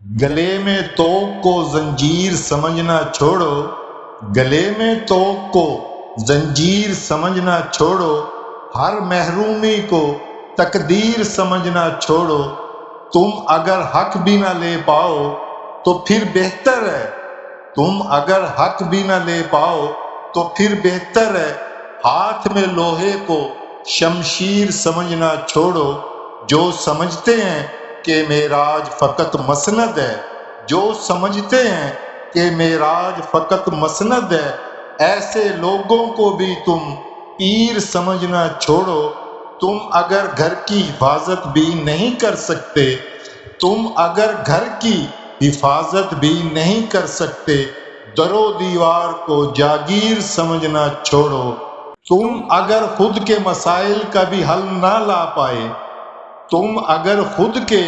گلے میں توق کو زنجیر سمجھنا چھوڑو، گلے میں توق کو زنجیر سمجھنا چھوڑو، ہر محرومی کو تقدیر سمجھنا چھوڑو۔ تم اگر حق بھی نہ لے پاؤ تو پھر بہتر ہے، تم اگر حق بھی نہ لے پاؤ تو پھر بہتر ہے، ہاتھ میں لوہے کو شمشیر سمجھنا چھوڑو۔ جو سمجھتے ہیں کہ معراج فقط مسند ہے، جو سمجھتے ہیں کہ معراج فقط مسند ہے، ایسے لوگوں کو بھی تم پیر سمجھنا چھوڑو۔ تم اگر گھر کی حفاظت بھی نہیں کر سکتے، تم اگر گھر کی حفاظت بھی نہیں کر سکتے، در و دیوار کو جاگیر سمجھنا چھوڑو۔ تم اگر خود کے مسائل کا بھی حل نہ لا پائے، تم اگر خود کے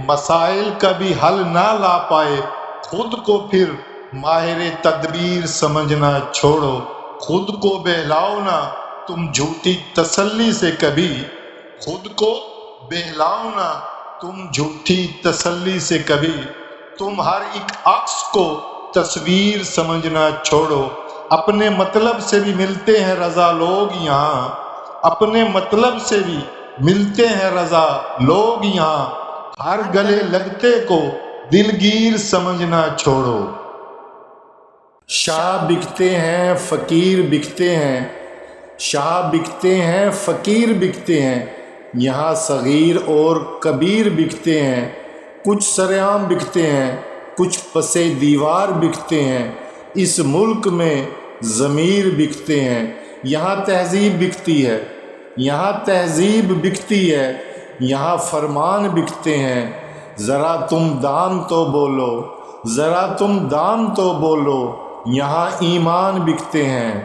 مسائل کا بھی حل نہ لا پائے، خود کو پھر ماہر تدبیر سمجھنا چھوڑو۔ خود کو بہلاؤ نہ تم جھوٹی تسلی سے کبھی، خود کو بہلاؤ نہ تم جھوٹی تسلی سے کبھی، تم ہر ایک عکس کو تصویر سمجھنا چھوڑو۔ اپنے مطلب سے بھی ملتے ہیں رضا لوگ یہاں، اپنے مطلب سے بھی ملتے ہیں رضا لوگ یہاں، ہر گلے لگتے کو دلگیر سمجھنا چھوڑو۔ شاہ بکتے ہیں فقیر بکتے ہیں، شاہ بکتے ہیں فقیر بکتے ہیں، یہاں صغیر اور کبیر بکتے ہیں، کچھ سرعام بکتے ہیں، کچھ پس دیوار بکتے ہیں، اس ملک میں ضمیر بکتے ہیں، یہاں تہذیب بکتی ہے، یہاں تہذیب بکتی ہے، یہاں فرمان بکتے ہیں، ذرا تم دام تو بولو، ذرا تم دام تو بولو، یہاں ایمان بکتے ہیں۔